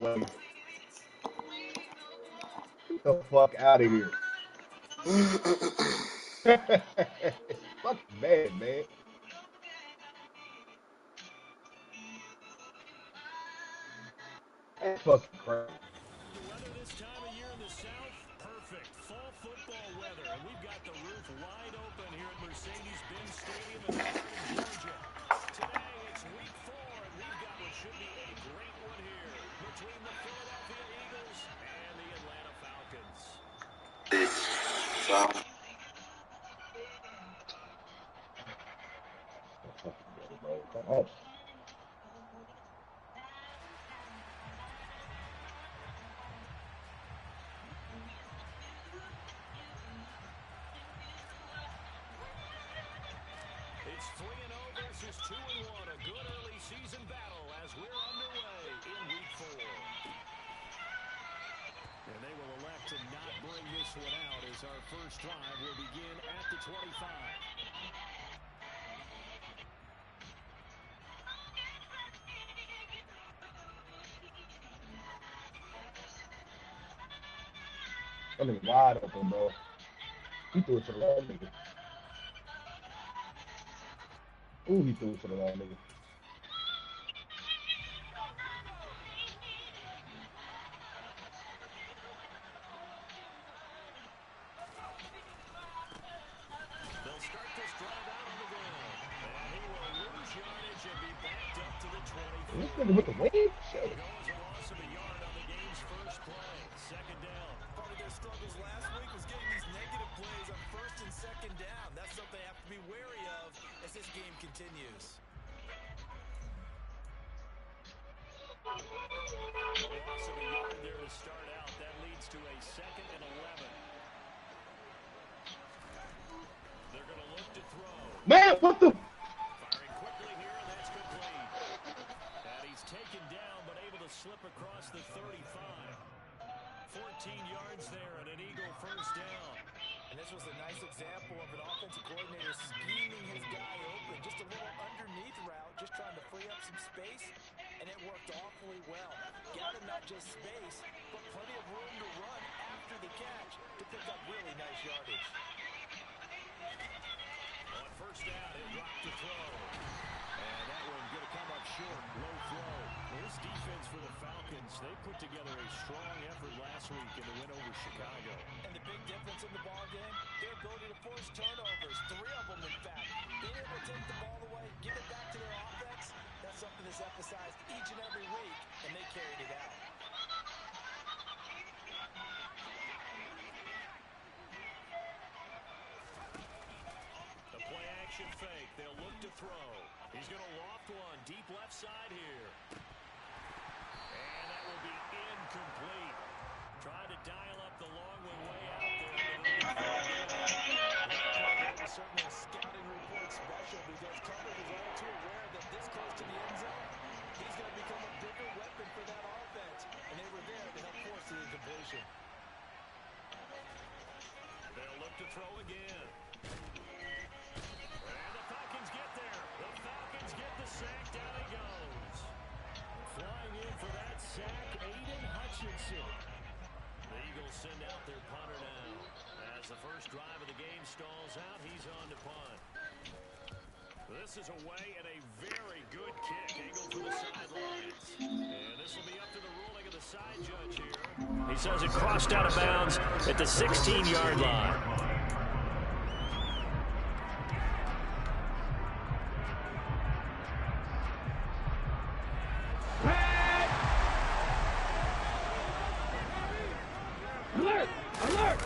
Get the fuck out of here. Fucking bad, man. That's fucking crazy. The weather this time of year in the South, perfect. Fall football weather. And we've got the roof wide open here at Mercedes-Benz Stadium in the heart of Georgia. Today, it's week 4, and we've got what should be a great one here between the Philadelphia Eagles and the Atlanta Falcons. Come on. It's 3-0 versus 2-1, a good early season battle as we're underway in week 4. And they will elect to not bring this one out as our first drive will begin at the 25. That nigga wide open, bro. He threw it to the wrong nigga. Ooh, he threw it to the wrong nigga. They'll start this drive out of the ground. And he will lose yardage and be backed up to the 24. This nigga with the wave? Shit. Goes a loss of a yard on the game's first play. Second down. Part of their struggles last week was getting these negative plays on first and second down. That's something they have to be wary of as this game continues. A loss of a yard there to start out. That leads to a 2nd and 11. They're going to look to throw. Man, what the? Firing quickly here, and that's complete. And he's taken down, but able to slip across the 35. 14 yards there and an Eagle first down. And this was a nice example of an offensive coordinator scheming his guy open. Just a little underneath route, just trying to free up some space, and it worked awfully well. Got him not just space, but plenty of room to run after the catch to pick up really nice yardage. On first down, it dropped to throw. And that one going to come up short. Low throw. This defense for the Falcons, they put together a strong effort last week in the win over Chicago. And the big difference in the ball game, their ability to force turnovers, 3 of them in fact. Being able to take the ball away, give it back to their offense, that's something that's emphasized each and every week, and they carried it out. The play action fake. They'll look to throw. He's going to loft one deep left side here. And that will be incomplete. Trying to dial up the long one way out there. Certainly a scouting report special because Carter was all too aware that this close to the end zone, he's going to become a bigger weapon for that offense. And they were there to help force the incompletion. They'll look to throw again. And the Falcons get there. The Falcons get the sack. Down he goes. Flying in for that sack, Aiden Hutchinson. The Eagles send out their punter now. As the first drive of the game stalls out, he's on to punt. This is away and a very good kick. Angle for the sidelines. And this will be up to the ruling of the side judge here. He says it crossed out of bounds at the 16-yard line. Alert! Alert!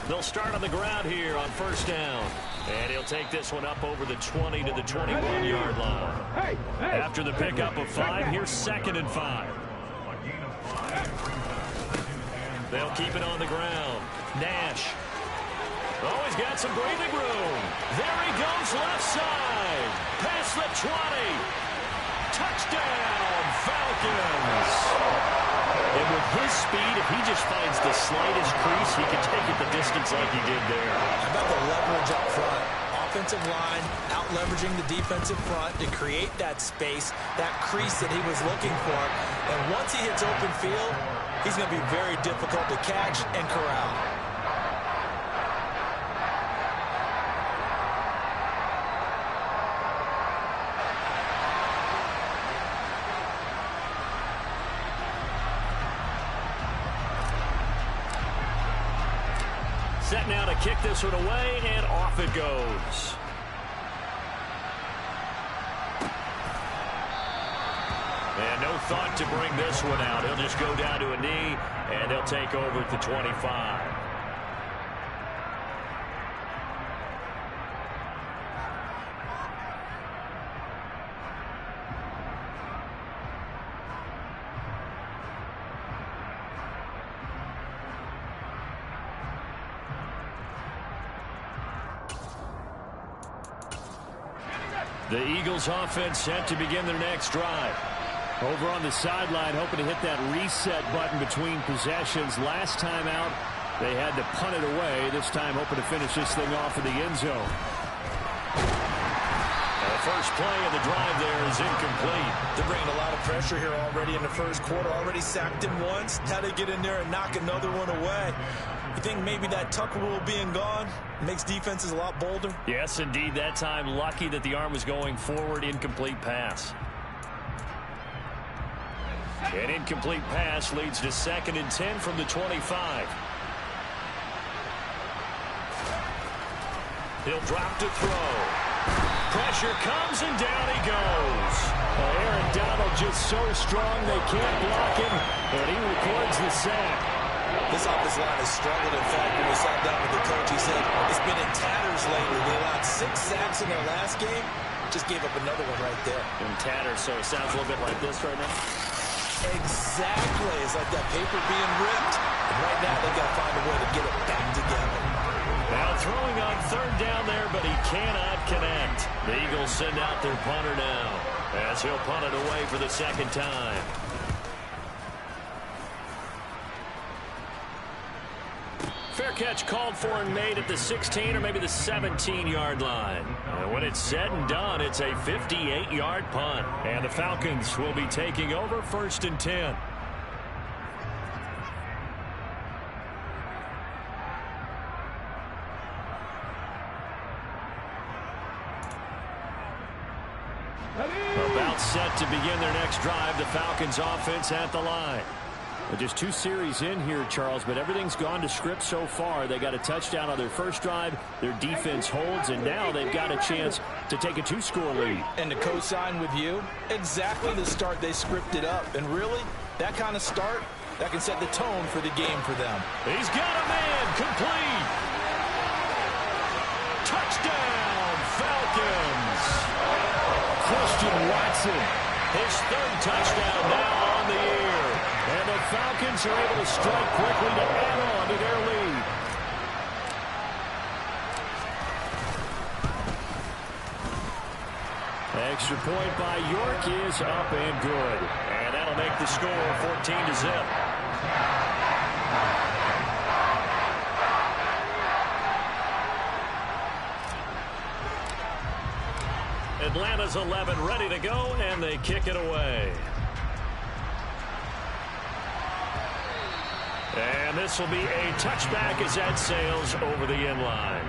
They'll start on the ground here on first down. And he'll take this one up over the 20 to the 21-yard line. Hey! Hey! After the pickup of 5, here's 2nd and 5. They'll keep it on the ground. Nash. Oh, he's got some breathing room. There he goes left side. Past the 20. Touchdown, Falcons. And with his speed, if he just finds the slightest crease, he can take it the distance like he did there. How about the leverage up front? offensive line, out leveraging the defensive front to create that space, that crease that he was looking for. And once he hits open field, he's going to be very difficult to catch and corral. Set now to kick this one away, and off it goes. And no thought to bring this one out. He'll just go down to a knee, and he'll take over at the 25. The Eagles offense set to begin their next drive. Over on the sideline, hoping to hit that reset button between possessions. Last time out, they had to punt it away. This time, hoping to finish this thing off in the end zone. The first play of the drive there is incomplete. They're bringing a lot of pressure here already in the first quarter. Already sacked him once. Now they get in there and knock another one away. You think maybe that Tucker rule being gone makes defenses a lot bolder? Yes, indeed. That time, lucky that the arm was going forward. Incomplete pass. An incomplete pass leads to 2nd and 10 from the 25. He'll drop to throw. Pressure comes, and down he goes. Aaron Donald just so strong they can't block him, and he records the sack. This offensive line has struggled. In fact, when we sat down with the coach, he said it's been in tatters lately. They allowed 6 sacks in their last game. Just gave up another one right there. In tatters, so it sounds a little bit like this right now. Exactly. It's like that paper being ripped. And right now, they got to find a way to get it back together. Now throwing on 3rd down there, but he cannot connect. The Eagles send out their punter now, as he'll punt it away for the 2nd time. Fair catch called for and made at the 16 or maybe the 17-yard line. And when it's said and done, it's a 58-yard punt. And the Falcons will be taking over 1st and 10. About set to begin their next drive, the Falcons offense at the line. Just 2 series in here, Charles, but everything's gone to script so far. They got a touchdown on their first drive. Their defense holds, and now they've got a chance to take a 2-score lead. And to co-sign with you, exactly the start they scripted up. And really, that kind of start, that can set the tone for the game for them. He's got a man, complete. Touchdown, Falcons. Christian Watson, his 3rd touchdown now on the year. And the Falcons are able to strike quickly to add on to their lead. Extra point by York is up and good. And that'll make the score 14-0. Atlanta's 11 ready to go, and they kick it away. And this will be a touchback as that sails over the end line.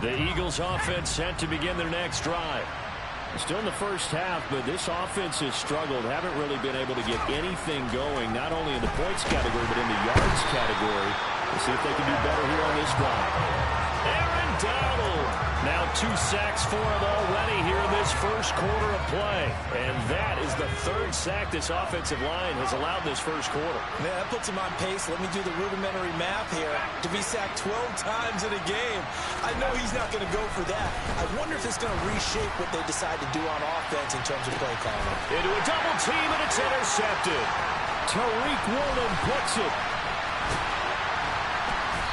The Eagles offense set to begin their next drive. Still in the first half, but this offense has struggled. Haven't really been able to get anything going, not only in the points category, but in the yards category. We'll see if they can do better here on this drive. Aaron Donald. Now 2 sacks for him already here in this first quarter of play. And that is the 3rd sack this offensive line has allowed this first quarter. Man, that puts him on pace. Let me do the rudimentary math here. To be sacked 12 times in a game, I know he's not going to go for that. I wonder if it's going to reshape what they decide to do on offense in terms of play calling. Into a double team, and it's intercepted. Tariq Woolen puts it.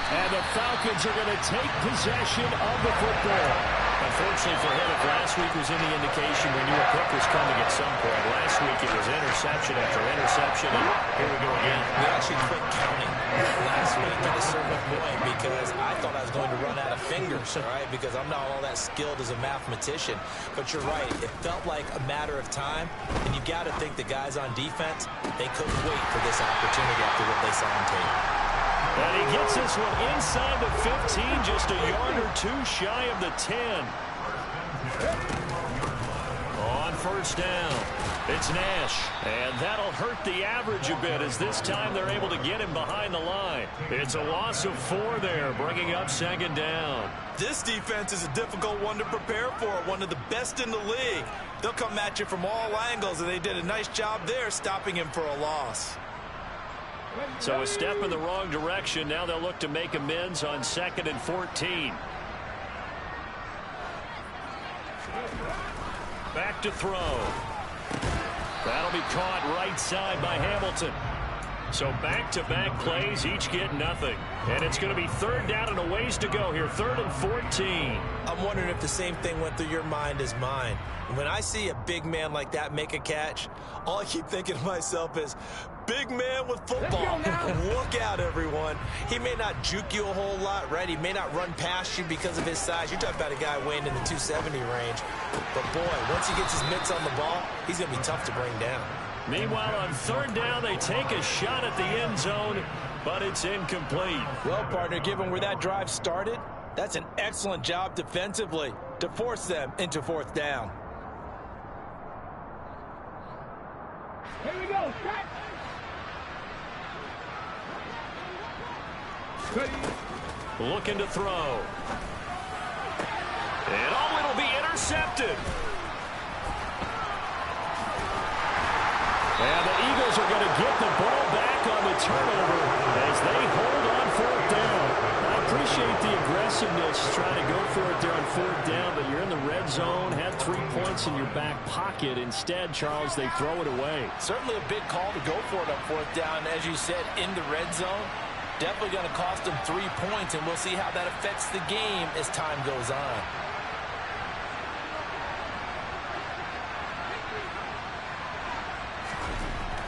And the Falcons are going to take possession of the football. Unfortunately for him, if last week was any indication, we knew a pick was coming at some point. Last week it was interception after interception, and here we go again. We actually quit counting last week at a certain point because I thought I was going to run out of fingers, all right, because I'm not all that skilled as a mathematician. But you're right. It felt like a matter of time, and you got to think the guys on defense, they couldn't wait for this opportunity after what they saw on tape. And he gets this one inside the 15, just a yard or two shy of the 10. On first down, it's Nash. And that'll hurt the average a bit as this time they're able to get him behind the line. It's a loss of 4 there, bringing up second down. This defense is a difficult one to prepare for, one of the best in the league. They'll come at you from all angles, and they did a nice job there stopping him for a loss. So a step in the wrong direction. Now they'll look to make amends on 2nd and 14. Back to throw. That'll be caught right side by Hamilton. So back-to-back plays, each get nothing. And it's going to be 3rd down and a ways to go here. 3rd and 14. I'm wondering if the same thing went through your mind as mine. When I see a big man like that make a catch, all I keep thinking to myself is, big man with football. Look out, everyone. He may not juke you a whole lot, right? He may not run past you because of his size. You're talking about a guy weighing in the 270 range. But, boy, once he gets his mitts on the ball, he's going to be tough to bring down. Meanwhile, on 3rd down, they take a shot at the end zone, but it's incomplete. Well, partner, given where that drive started, that's an excellent job defensively to force them into 4th down. Here we go. Cut. Looking to throw. And it'll be intercepted. And the Eagles are going to get the ball back on the turnover as they hold on 4th down. I appreciate the aggressiveness trying to go for it there on 4th down, but you're in the red zone, had 3 points in your back pocket. Instead, Charles, they throw it away. Certainly a big call to go for it on 4th down. As you said, in the red zone, definitely going to cost them 3 points, and we'll see how that affects the game as time goes on.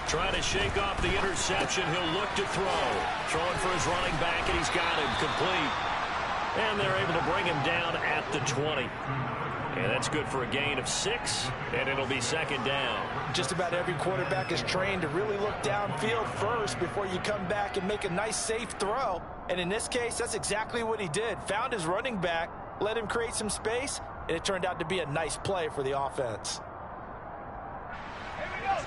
Trying to shake off the interception. He'll look to throw. Throwing for his running back, and he's got him complete. And they're able to bring him down at the 20. And that's good for a gain of 6, and it'll be 2nd down. Just about every quarterback is trained to really look downfield first before you come back and make a nice, safe throw. And in this case, that's exactly what he did. Found his running back, let him create some space, and it turned out to be a nice play for the offense. Here we go.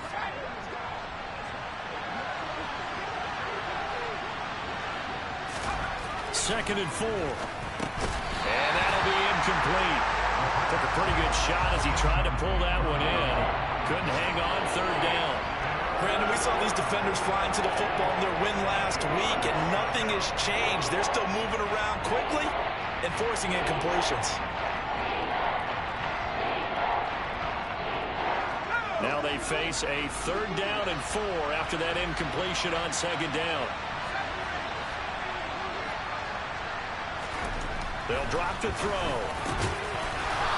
Second and 4. And that'll be incomplete. Took a pretty good shot as he tried to pull that one in. Couldn't hang on 3rd down. Brandon, we saw these defenders flying to the football in their win last week, and nothing has changed. They're still moving around quickly and forcing incompletions. Now they face a 3rd down and 4 after that incompletion on 2nd down. They'll drop to throw.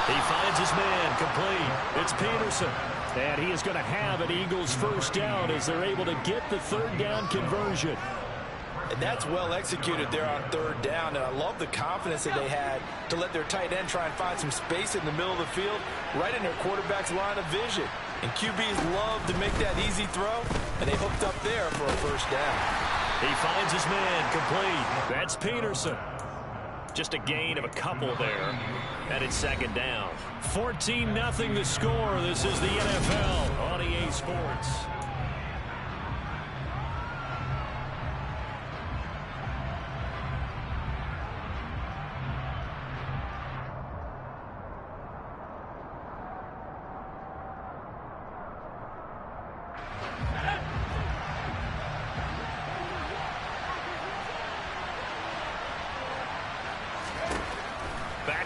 He finds his man complete. It's Peterson. And he is going to have an Eagles 1st down as they're able to get the 3rd down conversion. And that's well executed there on 3rd down. And I love the confidence that they had to let their tight end try and find some space in the middle of the field, right in their quarterback's line of vision. And QBs love to make that easy throw, and they hooked up there for a 1st down. He finds his man complete. That's Peterson. Just a gain of a couple there. And it's 2nd down. 14-0 the score. This is the NFL on EA Sports.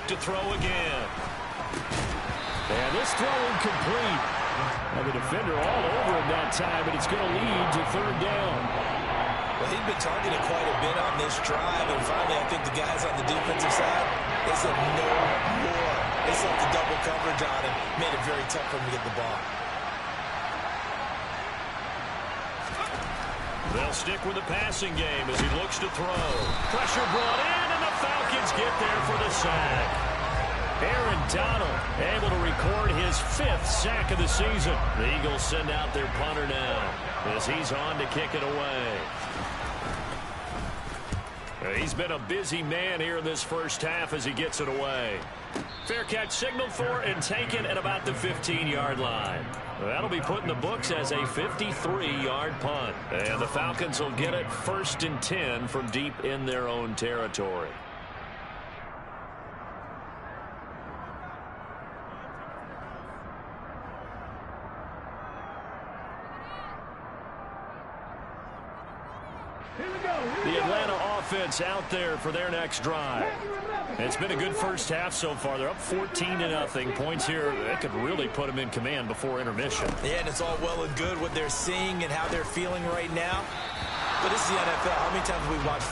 To throw again. And this throw incomplete. And the defender all over him that time, but it's going to lead to 3rd down. Well, he'd been targeted quite a bit on this drive, and finally I think the guys on the defensive side, they said no more. They slept the double coverage on him, made it very tough for him to get the ball. They'll stick with the passing game as he looks to throw. Pressure brought in, and the Falcons get there for the sack. Aaron Donald able to record his 5th sack of the season. The Eagles send out their punter now as he's on to kick it away. He's been a busy man here in this first half as he gets it away. Fair catch signaled for and taken at about the 15-yard line. That'll be put in the books as a 53-yard punt. And the Falcons will get it 1st and 10 from deep in their own territory. The Atlanta offense out there for their next drive. It's been a good first half so far. They're up 14-0. Points here, that could really put them in command before intermission. Yeah, and it's all well and good what they're seeing and how they're feeling right now. But this is the NFL. How many times have we watched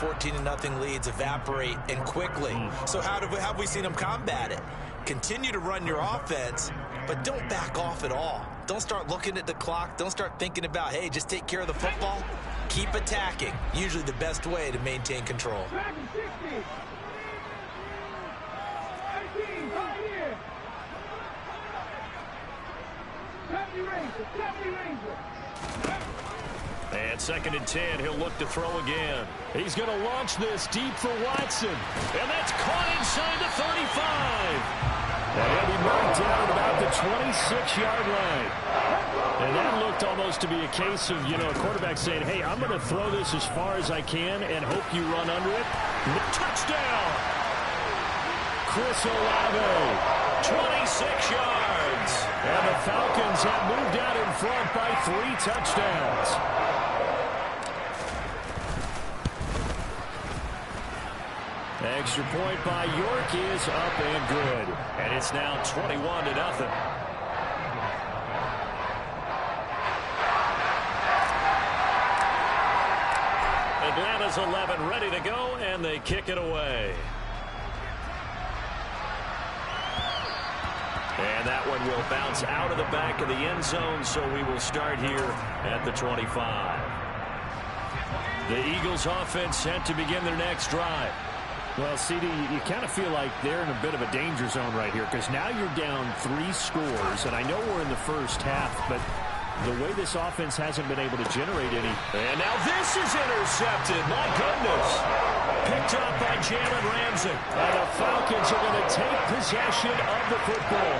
14-0 leads evaporate and quickly? So how have we seen them combat it? Continue to run your offense, but don't back off at all. Don't start looking at the clock. Don't start thinking about, hey, just take care of the football. Keep attacking. Usually the best way to maintain control. And 2nd and 10, he'll look to throw again. He's going to launch this deep for Watson. And that's caught inside the 35. And he'll be marked down at about the 26-yard line. And that looked almost to be a case of, a quarterback saying, hey, I'm going to throw this as far as I can and hope you run under it. Touchdown! Chris Olave, 26 yards. And the Falcons have moved out in front by 3 touchdowns. Extra point by York is up and good. And it's now 21-0. Atlanta's 11 ready to go, and they kick it away. And that one will bounce out of the back of the end zone, so we will start here at the 25. The Eagles offense set to begin their next drive. Well, CD, you kind of feel like they're in a bit of a danger zone right here because now you're down 3 scores, and I know we're in the first half, but the way this offense hasn't been able to generate any. And now this is intercepted. My goodness. Picked up by Jalen Ramsey. And the Falcons are going to take possession of the football.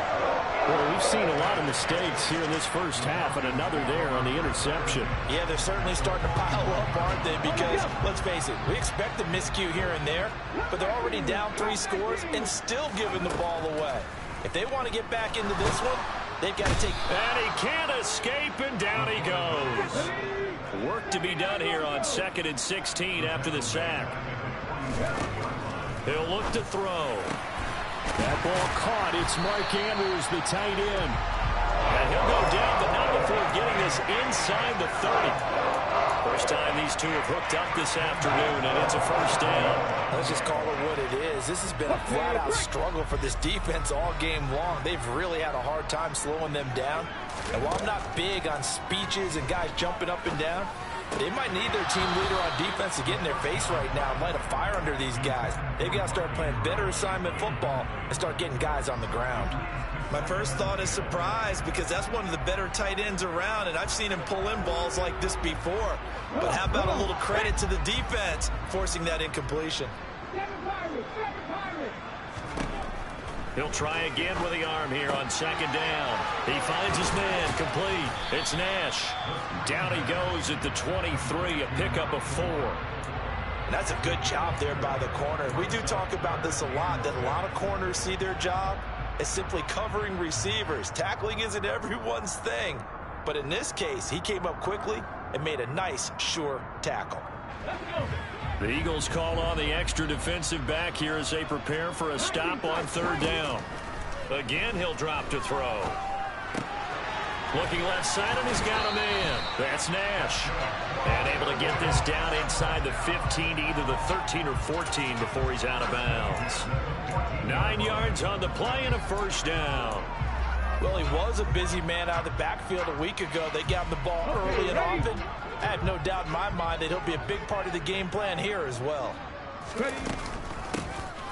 Well, we've seen a lot of mistakes here in this first half, and another there on the interception. Yeah, they're certainly starting to pile up, aren't they? Because, let's face it, we expect a miscue here and there, but they're already down 3 scores and still giving the ball away. If they want to get back into this one, they've got to take... And he can't escape, and down he goes. Work to be done here on 2nd and 16 after the sack. He'll look to throw. That ball caught. It's Mark Andrews, the tight end. And he'll go down, but not before getting this inside the 30. First time these two have hooked up this afternoon, and it's a first down. Let's just call it what it is. This has been a flat-out struggle for this defense all game long. They've really had a hard time slowing them down. And while I'm not big on speeches and guys jumping up and down, they might need their team leader on defense to get in their face right now and light a fire under these guys. They've got to start playing better assignment football and start getting guys on the ground. My first thought is surprise because that's one of the better tight ends around, and I've seen him pull in balls like this before. But how about a little credit to the defense forcing that incompletion? He'll try again with the arm here on 2nd down. He finds his man complete. It's Nash. Down he goes at the 23, a pickup of 4. And that's a good job there by the corner. We do talk about this a lot, that a lot of corners see their job as simply covering receivers. Tackling isn't everyone's thing. But in this case, he came up quickly and made a nice, sure tackle. The Eagles call on the extra defensive back here as they prepare for a stop on 3rd down. Again, he'll drop to throw. Looking left side, and he's got a man. That's Nash. And able to get this down inside the 15, either the 13 or 14 before he's out of bounds. 9 yards on the play and a first down. Well, he was a busy man out of the backfield a week ago. They got him the ball early and often. I have no doubt in my mind that he'll be a big part of the game plan here as well.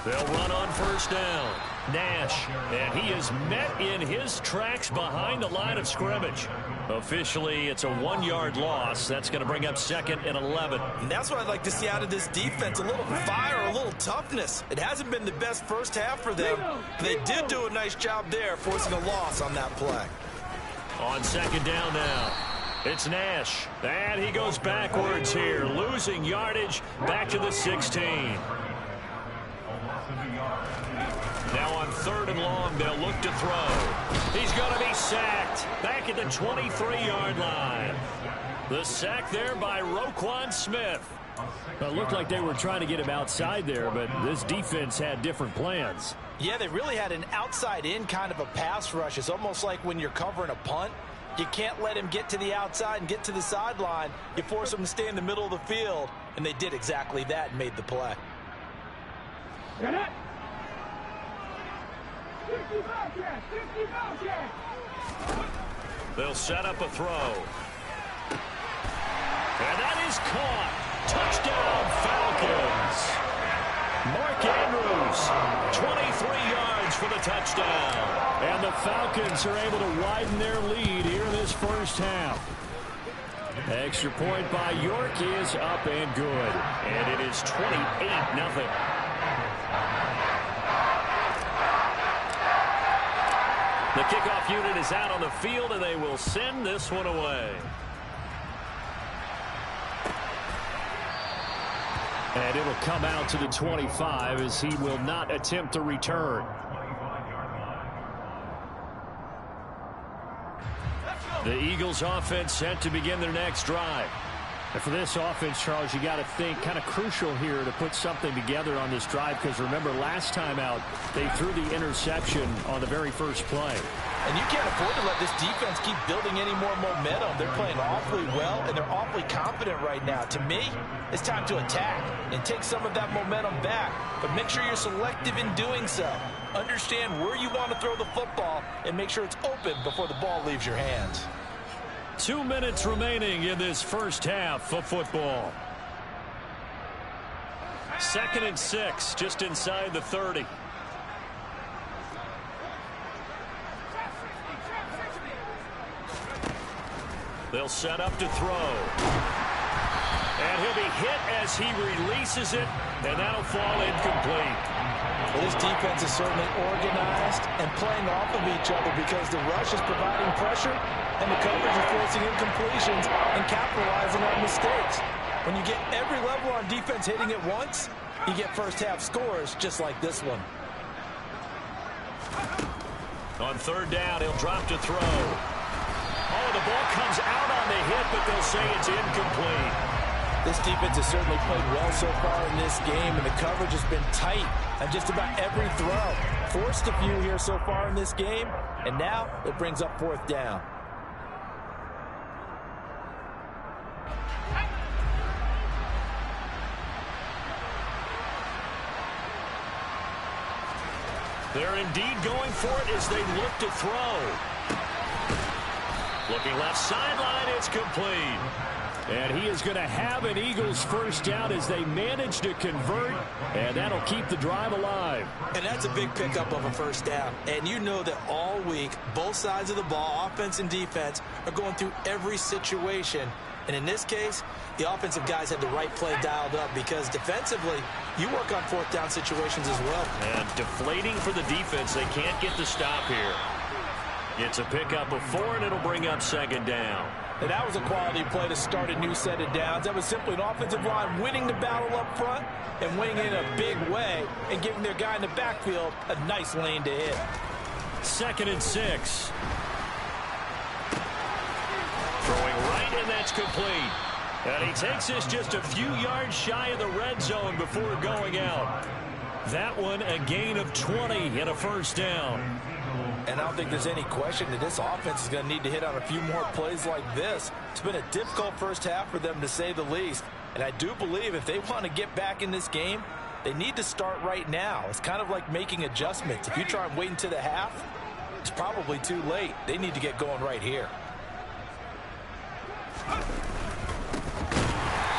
They'll run on first down. Nash, and he is met in his tracks behind the line of scrimmage. Officially, it's a 1-yard loss. That's going to bring up 2nd and 11. And that's what I'd like to see out of this defense, a little fire, a little toughness. It hasn't been the best first half for them, but they did do a nice job there, forcing a loss on that play. On 2nd down now, it's Nash, and he goes backwards here, losing yardage back to the 16. Now on 3rd and long, they'll look to throw. He's going to be sacked back at the 23-yard line. The sack there by Roquan Smith. It looked like they were trying to get him outside there, but this defense had different plans. Yeah, they really had an outside-in kind of a pass rush. It's almost like when you're covering a punt. You can't let him get to the outside and get to the sideline. You force him to stay in the middle of the field, and they did exactly that and made the play. Get it! 50 Bobcats! 50 Bobcats! They'll set up a throw. And that is caught. Touchdown, Falcons. Mark Andrews, 23 yards for the touchdown. And the Falcons are able to widen their lead here in this first half. Extra point by York is up and good. And it is 28-0. The kickoff unit is out on the field, and they will send this one away. And it'll come out to the 25 as he will not attempt to return. The Eagles offense set to begin their next drive. And for this offense, Charles, you got to think kind of crucial here to put something together on this drive, because remember last time out they threw the interception on the very first play. And you can't afford to let this defense keep building any more momentum. They're playing awfully well, and they're awfully confident right now. To me, it's time to attack and take some of that momentum back. But make sure you're selective in doing so. Understand where you want to throw the football and make sure it's open before the ball leaves your hands. 2 minutes remaining in this first half of football. 2nd and 6, just inside the 30. They'll set up to throw. And he'll be hit as he releases it, and that'll fall incomplete. Well, this defense is certainly organized and playing off of each other because the rush is providing pressure and the coverage is forcing incompletions and capitalizing on mistakes. When you get every level on defense hitting at once, you get first half scores just like this one. On 3rd down, he'll drop to throw. Oh, the ball comes out on the hit, but they'll say it's incomplete. This defense has certainly played well so far in this game, and the coverage has been tight on just about every throw. Forced a few here so far in this game, and now it brings up 4th down. They're indeed going for it as they look to throw. Looking left sideline, it's complete. And he is going to have an Eagles first down as they manage to convert, and that'll keep the drive alive. And that's a big pickup of a first down. And you know that all week, both sides of the ball, offense and defense, are going through every situation. And in this case, the offensive guys had the right play dialed up because defensively, you work on 4th down situations as well. And deflating for the defense. They can't get the stop here. It's a pickup of 4, and it'll bring up 2nd down. And that was a quality play to start a new set of downs. That was simply an offensive line winning the battle up front and winning in a big way and giving their guy in the backfield a nice lane to hit. 2nd and 6. Throwing right, and that's complete. And he takes this just a few yards shy of the red zone before going out. That one a gain of 20 and a first down. And I don't think there's any question that this offense is going to need to hit on a few more plays like this. It's been a difficult first half for them, to say the least. And I do believe if they want to get back in this game, they need to start right now. It's kind of like making adjustments. If you try and wait until the half, it's probably too late. They need to get going right here.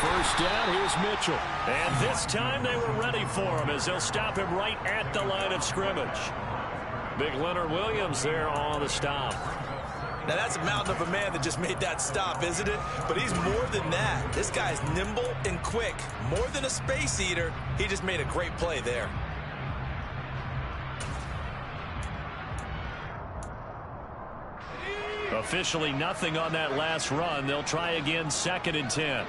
First down, here's Mitchell. And this time they were ready for him as they'll stop him right at the line of scrimmage. Big Leonard Williams there on the stop. Now, that's a mountain of a man that just made that stop, isn't it? But he's more than that. This guy's nimble and quick. More than a space eater, he just made a great play there. Officially nothing on that last run. They'll try again, 2nd and 10.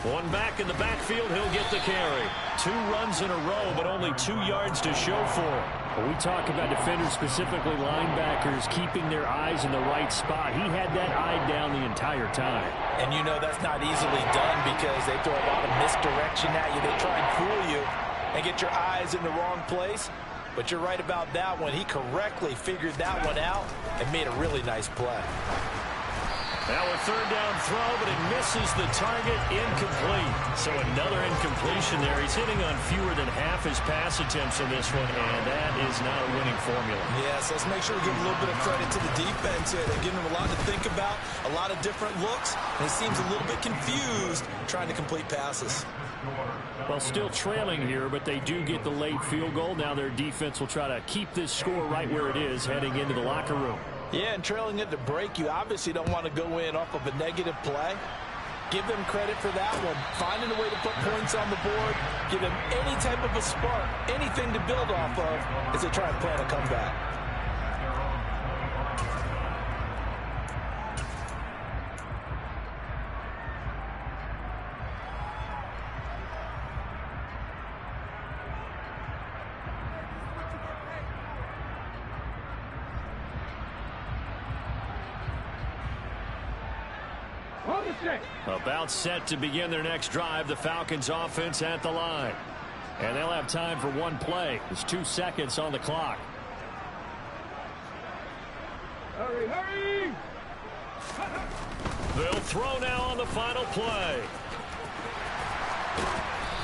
One back in the backfield, he'll get the carry. 2 runs in a row, but only 2 yards to show for it. When we talk about defenders, specifically linebackers, keeping their eyes in the right spot, he had that eye down the entire time. And you know that's not easily done because they throw a lot of misdirection at you. They try and fool you and get your eyes in the wrong place. But you're right about that one. He correctly figured that one out and made a really nice play. Now a 3rd down throw, but it misses the target, incomplete. So another incompletion there. He's hitting on fewer than half his pass attempts in this one, and that is not a winning formula. Yes, let's make sure we give a little bit of credit to the defense here. They're giving him a lot to think about, a lot of different looks, and he seems a little bit confused trying to complete passes. Well, still trailing here, but they do get the late field goal. Now their defense will try to keep this score right where it is heading into the locker room. Yeah, and trailing it to break, you obviously don't want to go in off of a negative play. Give them credit for that one. Finding a way to put points on the board, give them any type of a spark, anything to build off of as they try and plan a comeback. About set to begin their next drive, the Falcons offense at the line. And they'll have time for one play. There's 2 seconds on the clock. Hurry, hurry! They'll throw now on the final play.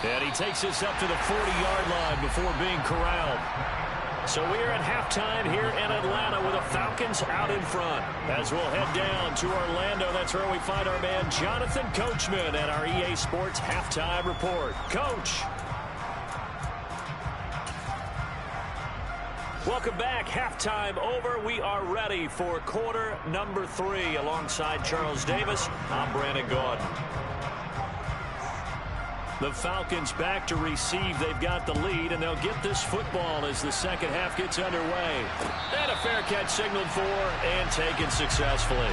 And he takes this up to the 40-yard line before being corralled. So we are at halftime here in Atlanta with the Falcons out in front. As we'll head down to Orlando, that's where we find our man Jonathan Coachman at our EA Sports Halftime Report. Coach. Welcome back. Halftime over. We are ready for quarter number 3. Alongside Charles Davis, I'm Brandon Gordon. The Falcons back to receive. They've got the lead, and they'll get this football as the second half gets underway. And a fair catch signaled for and taken successfully.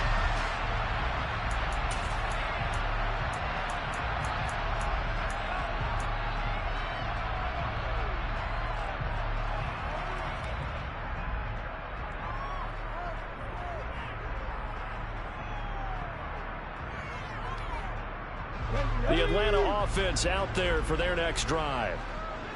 The Atlanta offense out there for their next drive.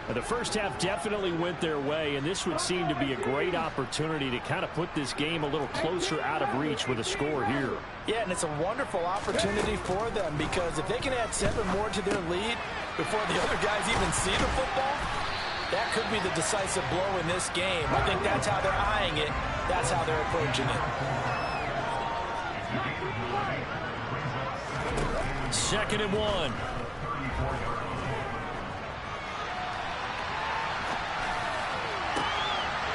The first half definitely went their way, and this would seem to be a great opportunity to kind of put this game a little closer out of reach with a score here. Yeah, and it's a wonderful opportunity for them because if they can add 7 more to their lead before the other guys even see the football, that could be the decisive blow in this game. I think that's how they're eyeing it. That's how they're approaching it. 2nd and 1.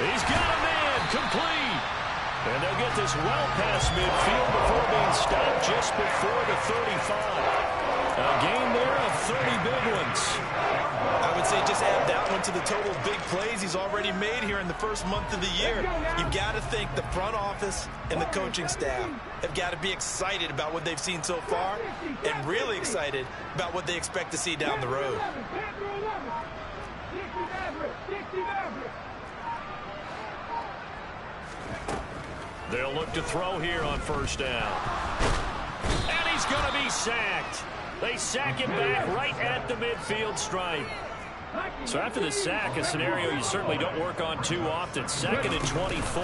He's got a man complete. And they'll get this well past midfield before being stopped just before the 35. A gain there of 30 big ones. I would say just add that one to the total big plays he's already made here in the first month of the year. You've got to think the front office and the coaching staff have got to be excited about what they've seen so far and really excited about what they expect to see down the road. They'll look to throw here on first down. And he's going to be sacked. They sack him back right at the midfield stripe. So after the sack, a scenario you certainly don't work on too often. 2nd and 24.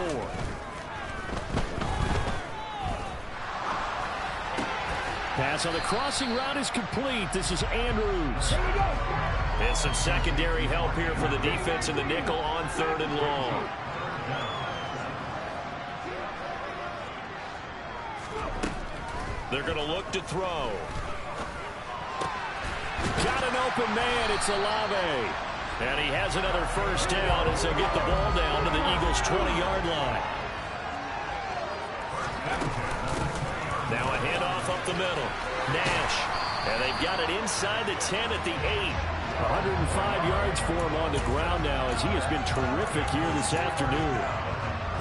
Pass on the crossing route is complete. This is Andrews. And some secondary help here for the defense in the nickel on 3rd and long. They're going to look to throw. Got an open man. It's Olave. And he has another first down as they get the ball down to the Eagles' 20-yard line. Now a handoff up the middle. Nash. And they've got it inside the 10 at the 8. 105 yards for him on the ground now as he has been terrific here this afternoon.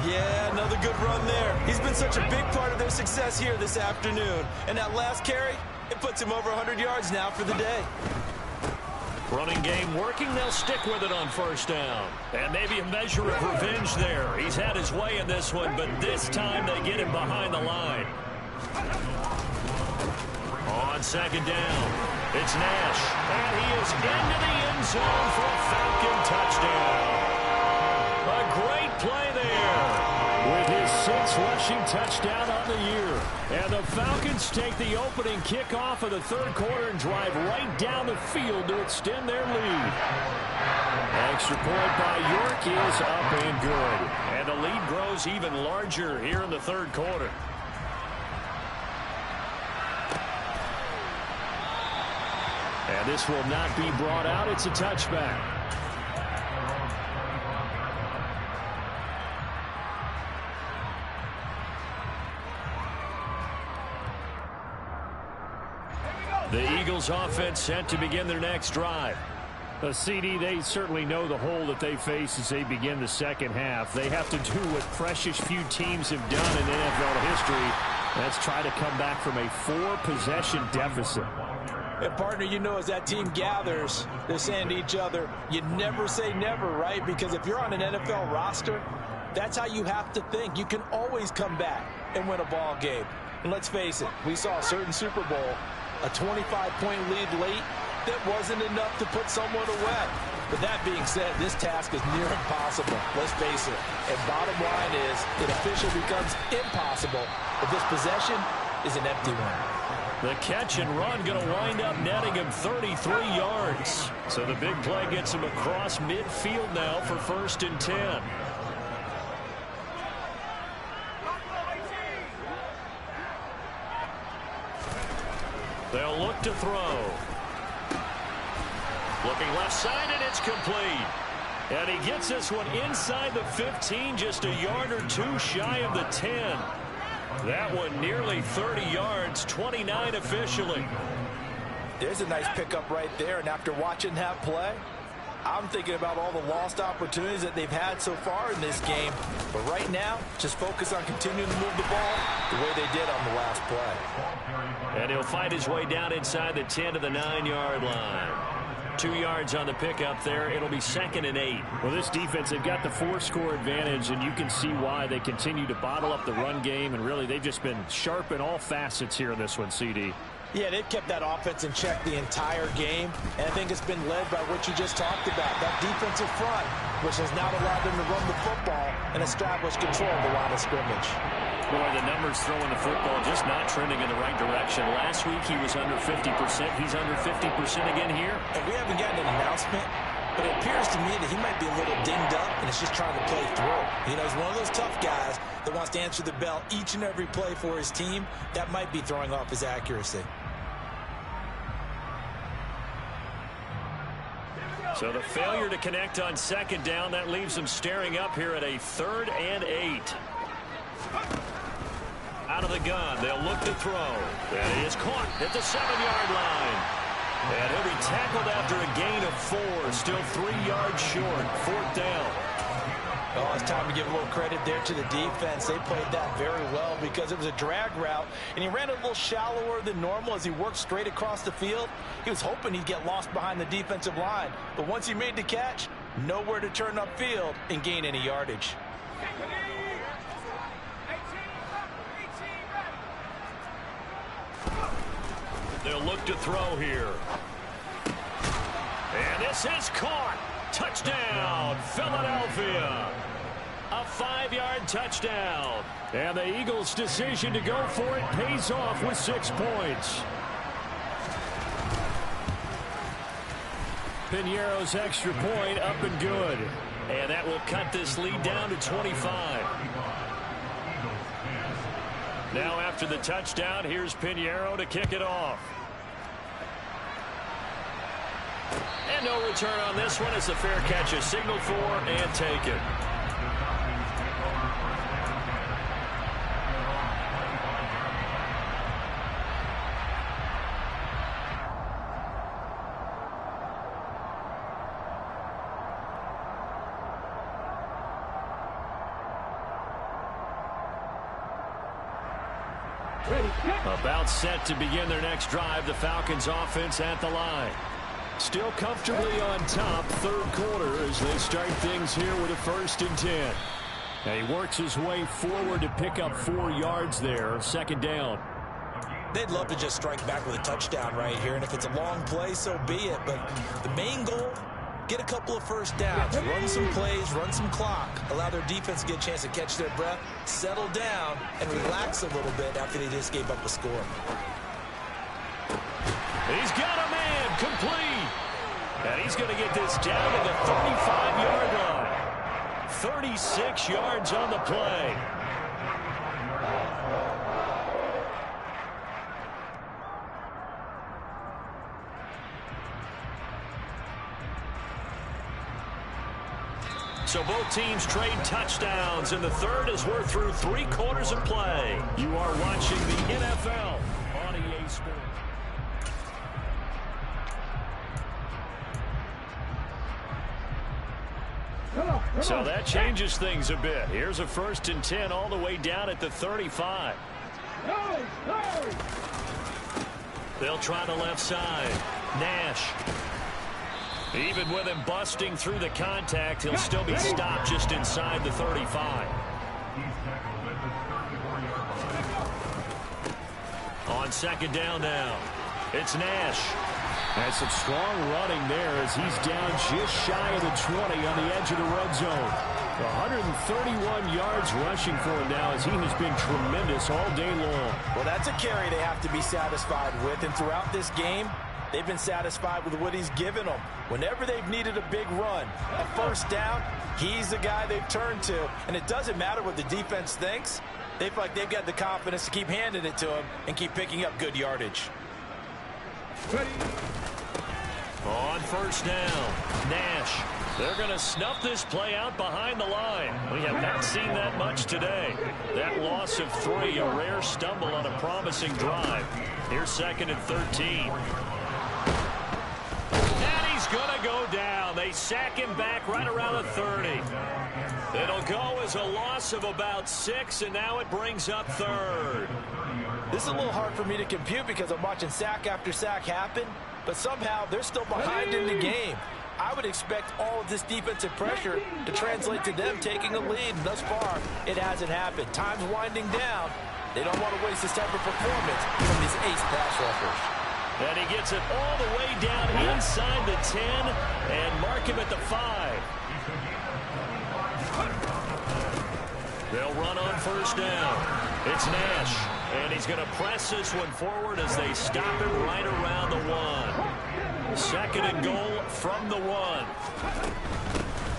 Yeah, another good run there. He's been such a big part of their success here this afternoon. And that last carry, it puts him over 100 yards now for the day. Running game working. They'll stick with it on first down. And maybe a measure of revenge there. He's had his way in this one, but this time they get him behind the line. On 2nd down, it's Nash. And he is into the end zone for a Falcon touchdown. A great play there. With his 6th rushing touchdown on the year. And the Falcons take the opening kickoff of the 3rd quarter and drive right down the field to extend their lead. Extra point by York is up and good. And the lead grows even larger here in the 3rd quarter. And this will not be brought out. It's a touchback. The Eagles offense set to begin their next drive. A CD, they certainly know the hole that they face as they begin the 2nd half. They have to do what precious few teams have done in NFL history. That's try to come back from a 4-possession deficit. And partner, you know, as that team gathers, they're saying to each other, you never say never, right? Because if you're on an NFL roster, that's how you have to think. You can always come back and win a ball game. And let's face it, we saw a certain Super Bowl, a 25-point lead late, that wasn't enough to put someone away. But that being said, this task is near impossible. Let's face it. And bottom line is, it officially becomes impossible if this possession is an empty one. The catch and run going to wind up netting him 33 yards. So the big play gets him across midfield now for 1st and 10. They'll look to throw. Looking left side, and it's complete. And he gets this one inside the 15, just a yard or two shy of the 10. That one nearly 30 yards, 29 officially. There's a nice pickup right there, and after watching that play, I'm thinking about all the lost opportunities that they've had so far in this game. But right now, just focus on continuing to move the ball the way they did on the last play. And he'll fight his way down inside the 10 to the 9-yard line. 2 yards on the pickup there. It'll be 2nd and 8. Well, this defense, they've got the 4-score advantage, and you can see why they continue to bottle up the run game, and really they've just been sharp in all facets here in this one, CD. Yeah, they've kept that offense in check the entire game, and I think it's been led by what you just talked about, that defensive front, which has now allowed them to run the football and establish control of the line of scrimmage. Boy, the numbers throwing the football just not trending in the right direction. Last week he was under 50%. He's under 50% again here. And we haven't gotten an announcement, but it appears to me that he might be a little dinged up and is just trying to play through. You know, he's one of those tough guys that wants to answer the bell each and every play for his team. That might be throwing off his accuracy. So the failure to connect on 2nd down, that leaves them staring up here at a 3rd and 8. Out of the gun, they'll look to throw. And he is caught at the 7-yard line. And he'll be tackled after a gain of 4. Still 3 yards short. 4th down. Oh, it's time to give a little credit there to the defense. They played that very well because it was a drag route, and he ran a little shallower than normal as he worked straight across the field. He was hoping he'd get lost behind the defensive line, but once he made the catch, nowhere to turn upfield and gain any yardage. They'll look to throw here. And This is caught. Touchdown, Philadelphia. A 5-yard touchdown. And the Eagles' decision to go for it pays off with 6 points. Piñeiro's extra point up and good. And that will cut this lead down to 25. Now after the touchdown, here's Piñeiro to kick it off. And no return on this one as the fair catch is signaled for and taken. About set to begin their next drive, the Falcons offense at the line. Still comfortably on top, third quarter as they start things here with a 1st and 10. And he works his way forward to pick up 4 yards there, 2nd down. They'd love to just strike back with a touchdown right here, and if it's a long play, so be it. But the main goal, get a couple of first downs, run some plays, run some clock, allow their defense to get a chance to catch their breath, settle down, and relax a little bit after they just gave up a score. He's got a man complete. And he's going to get this down to the 35-yard line. 36 yards on the play. So both teams trade touchdowns in the third as we're through 3 quarters of play. You are watching the NFL on EA Sports. So that changes things a bit. Here's a 1st and 10 all the way down at the 35. They'll try the left side. Nash. Even with him busting through the contact, he'll still be stopped just inside the 35. On 2nd down now, it's Nash. That's some strong running there as he's down just shy of the 20 on the edge of the red zone. 131 yards rushing for him now as he has been tremendous all day long. Well, that's a carry they have to be satisfied with, and throughout this game, they've been satisfied with what he's given them. Whenever they've needed a big run, a 1st down, he's the guy they've turned to. And it doesn't matter what the defense thinks. They feel like they've got the confidence to keep handing it to him and keep picking up good yardage. On 1st down, Nash. They're going to snuff this play out behind the line. We have not seen that much today. That loss of 3, a rare stumble on a promising drive. Here's 2nd and 13. And he's going to go down. They sack him back right around the 30. It'll go as a loss of about 6, and now it brings up 3rd. This is a little hard for me to compute because I'm watching sack after sack happen, but somehow they're still behind in the game. I would expect all of this defensive pressure to translate to them taking a lead, and thus far, it hasn't happened. Time's winding down. They don't want to waste this type of performance from these ace pass rushers. And he gets it all the way down inside the 10 and mark him at the 5. They'll run on 1st down. It's Nash, and he's going to press this one forward as they stop him right around the 1. 2nd and goal from the 1.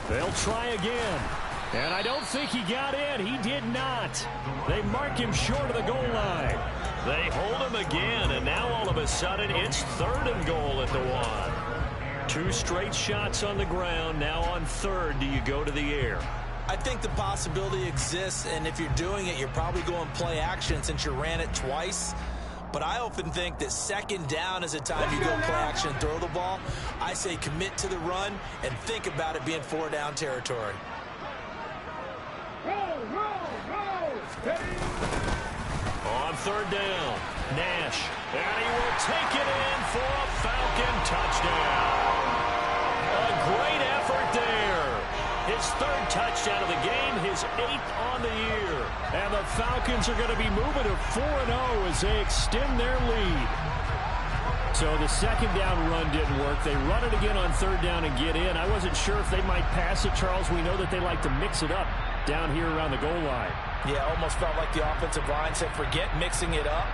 They'll try again. And I don't think he got in. He did not. They mark him short of the goal line. They hold him again, and now all of a sudden it's 3rd and goal at the 1. 2 straight shots on the ground. Now on 3rd, do you go to the air? I think the possibility exists, and if you're doing it, you're probably going play action since you ran it twice. But I often think that 2nd down is a time you go play action and throw the ball. I say commit to the run and think about it being 4-down territory. On 3rd down, Nash, and he will take it in for a Falcon touchdown. A great effort there. His 3rd touchdown of the game, his 8th on the year. And the Falcons are going to be moving to 4-0 as they extend their lead. So the second down run didn't work. They run it again on third down and get in. I wasn't sure if they might pass it, Charles. We know that they like to mix it up down here around the goal line. Yeah, almost felt like the offensive line said, forget mixing it up.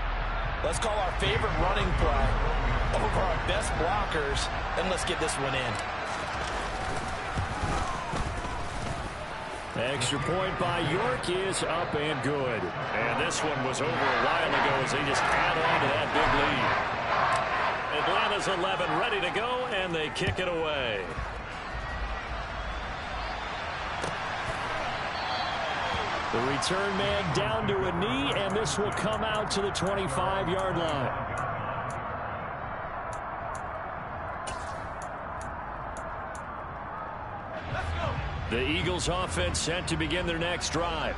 Let's call our favorite running play over our best blockers, and let's get this one in. Extra point by York is up and good. And this one was over a while ago as they just add on to that big lead. Atlanta's 11 ready to go, and they kick it away. The return man down to a knee, and this will come out to the 25-yard line. The Eagles offense set to begin their next drive.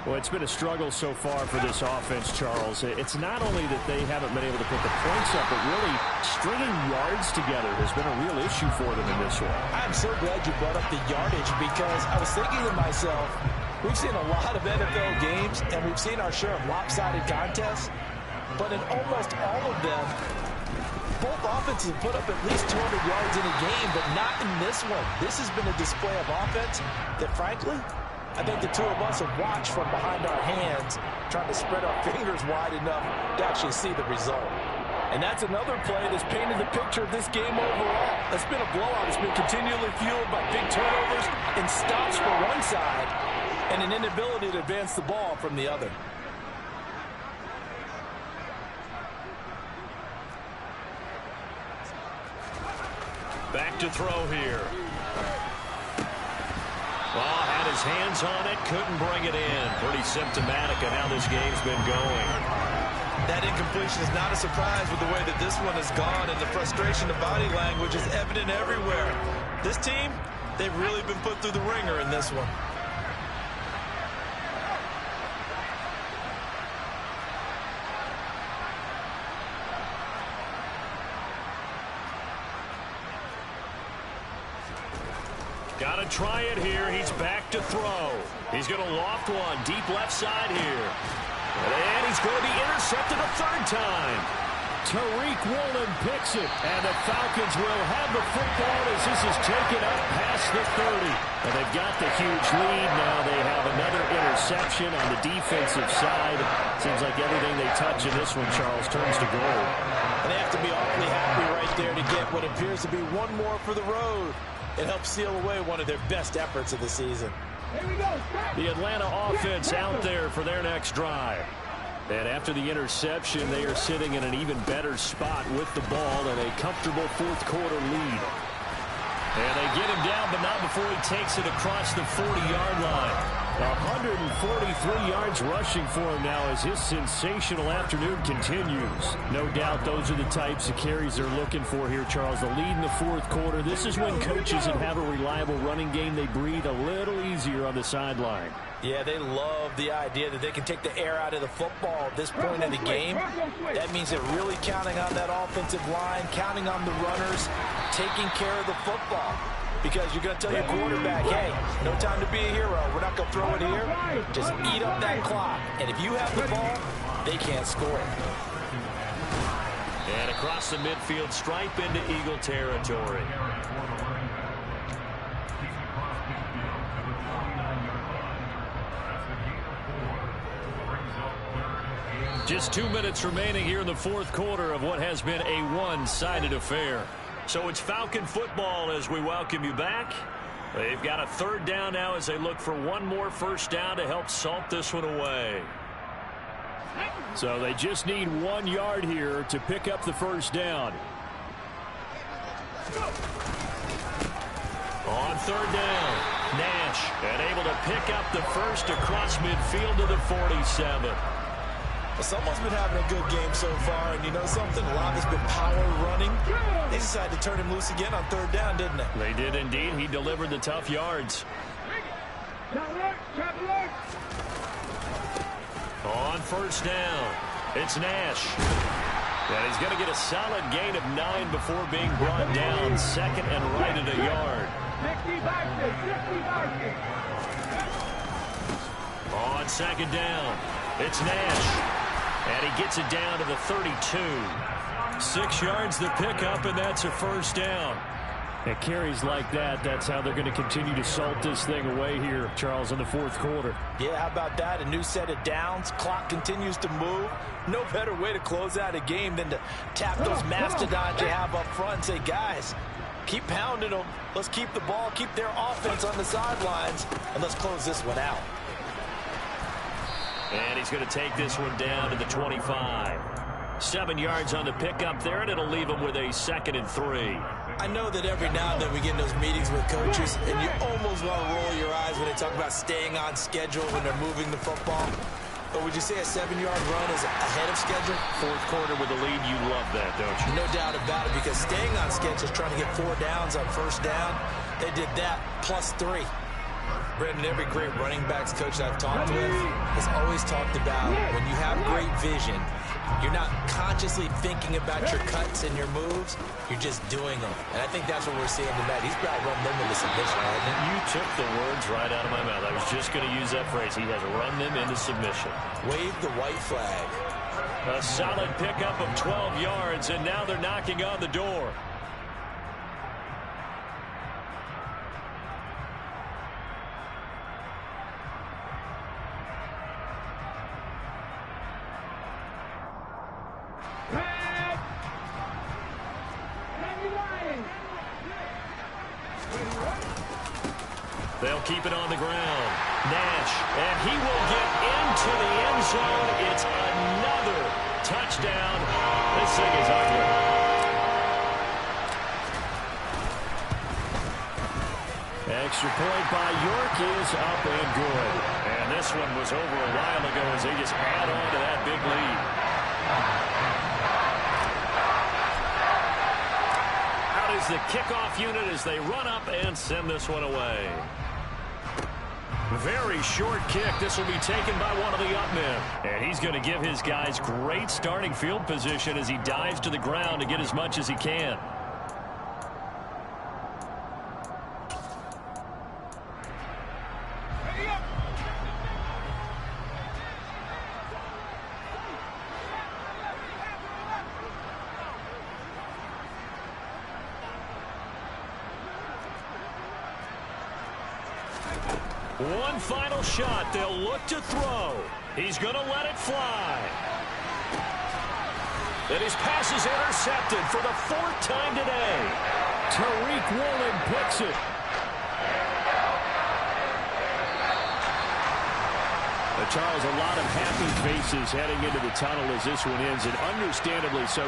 Well, it's been a struggle so far for this offense, Charles. It's not only that they haven't been able to put the points up, but really stringing yards together has been a real issue for them in this one. I'm so glad you brought up the yardage because I was thinking to myself, we've seen a lot of NFL games, and we've seen our share of lopsided contests, but in almost all of them, both offenses have put up at least 200 yards in a game, but not in this one. This has been a display of offense that, frankly, I think the two of us have watched from behind our hands, trying to spread our fingers wide enough to actually see the result. And that's another play that's painted the picture of this game overall. It's been a blowout. It's been continually fueled by big turnovers and stops for one side and an inability to advance the ball from the other. Back to throw here. Well, had his hands on it, couldn't bring it in. Pretty symptomatic of how this game's been going. That incompletion is not a surprise with the way that this one has gone, and the frustration of body language is evident everywhere. This team, they've really been put through the ringer in this one. Got to try it here. He's back to throw. He's going to loft one deep left side here. And he's going to be intercepted a third time. Tariq Woolen picks it, and the Falcons will have the football as this is taken up past the 30. And they've got the huge lead. Now they have another interception on the defensive side. Seems like everything they touch in this one, Charles, turns to gold. And they have to be awfully happy right there to get what appears to be one more for the road. It helps seal away one of their best efforts of the season. The Atlanta offense out there for their next drive. And after the interception, they are sitting in an even better spot with the ball and a comfortable fourth quarter lead. And they get him down, but not before he takes it across the 40-yard line. 143 yards rushing for him now as his sensational afternoon continues. No doubt those are the types of carries they're looking for here, Charles. The lead in the fourth quarter. This is when coaches that have a reliable running game, they breathe a little easier on the sideline. Yeah, they love the idea that they can take the air out of the football at this point in the game. That means they're really counting on that offensive line, counting on the runners, taking care of the football. Because you're going to tell your quarterback, hey, no time to be a hero. We're not going to throw it here. Just eat up that clock. And if you have the ball, they can't score. And across the midfield stripe into Eagle territory. Just 2 minutes remaining here in the fourth quarter of what has been a one-sided affair. So it's Falcon football as we welcome you back. They've got a third down now as they look for one more first down to help salt this one away. So they just need 1 yard here to pick up the first down. On third down, Nash, and able to pick up the first across midfield to the 47. Well, someone's been having a good game so far, and you know something? A lot has been power running. They decided to turn him loose again on third down, didn't they? They did indeed. He delivered the tough yards. On first down, it's Nash. And he's going to get a solid gain of 9 before being brought down. Second and right at a yard. On second down, it's Nash. And he gets it down to the 32. 6 yards the pickup, and that's a first down. At carries like that, that's how they're going to continue to salt this thing away here, Charles, in the fourth quarter. Yeah, how about that? A new set of downs. Clock continues to move. No better way to close out a game than to tap those mastodons you have up front and say, guys, keep pounding them. Let's keep the ball, keep their offense on the sidelines, and let's close this one out. And he's going to take this one down to the 25. 7 yards on the pickup there, and it'll leave him with a 2nd and 3. I know that every now and then we get in those meetings with coaches, and you almost want to roll your eyes when they talk about staying on schedule when they're moving the football. But would you say a 7-yard run is ahead of schedule? Fourth quarter with the lead, you love that, don't you? No doubt about it, because staying on schedule is trying to get 4 downs on first down. They did that plus 3. Brendan, every great running backs coach I've talked with has always talked about when you have great vision, you're not consciously thinking about your cuts and your moves. You're just doing them. And I think that's what we're seeing tonight. He's got run them into submission, hasn't he? You took the words right out of my mouth. I was just going to use that phrase. He has run them into submission. Wave the white flag. A solid pickup of 12 yards, and now they're knocking on the door. They'll keep it on the ground. Nash, and he will get into the end zone. It's another touchdown. This thing is ugly. Extra point by York is up and good. And this one was over a while ago as they just add on to that big lead. Out is the kickoff unit as they run up and send this one away. Very short kick. This will be taken by one of the up men. And he's going to give his guys great starting field position as he dives to the ground to get as much as he can. One final shot. They'll look to throw. He's going to let it fly. And his pass is intercepted for the 4th time today. Tariq Woolen picks it. Charles, a lot of happy faces heading into the tunnel as this one ends, and understandably so.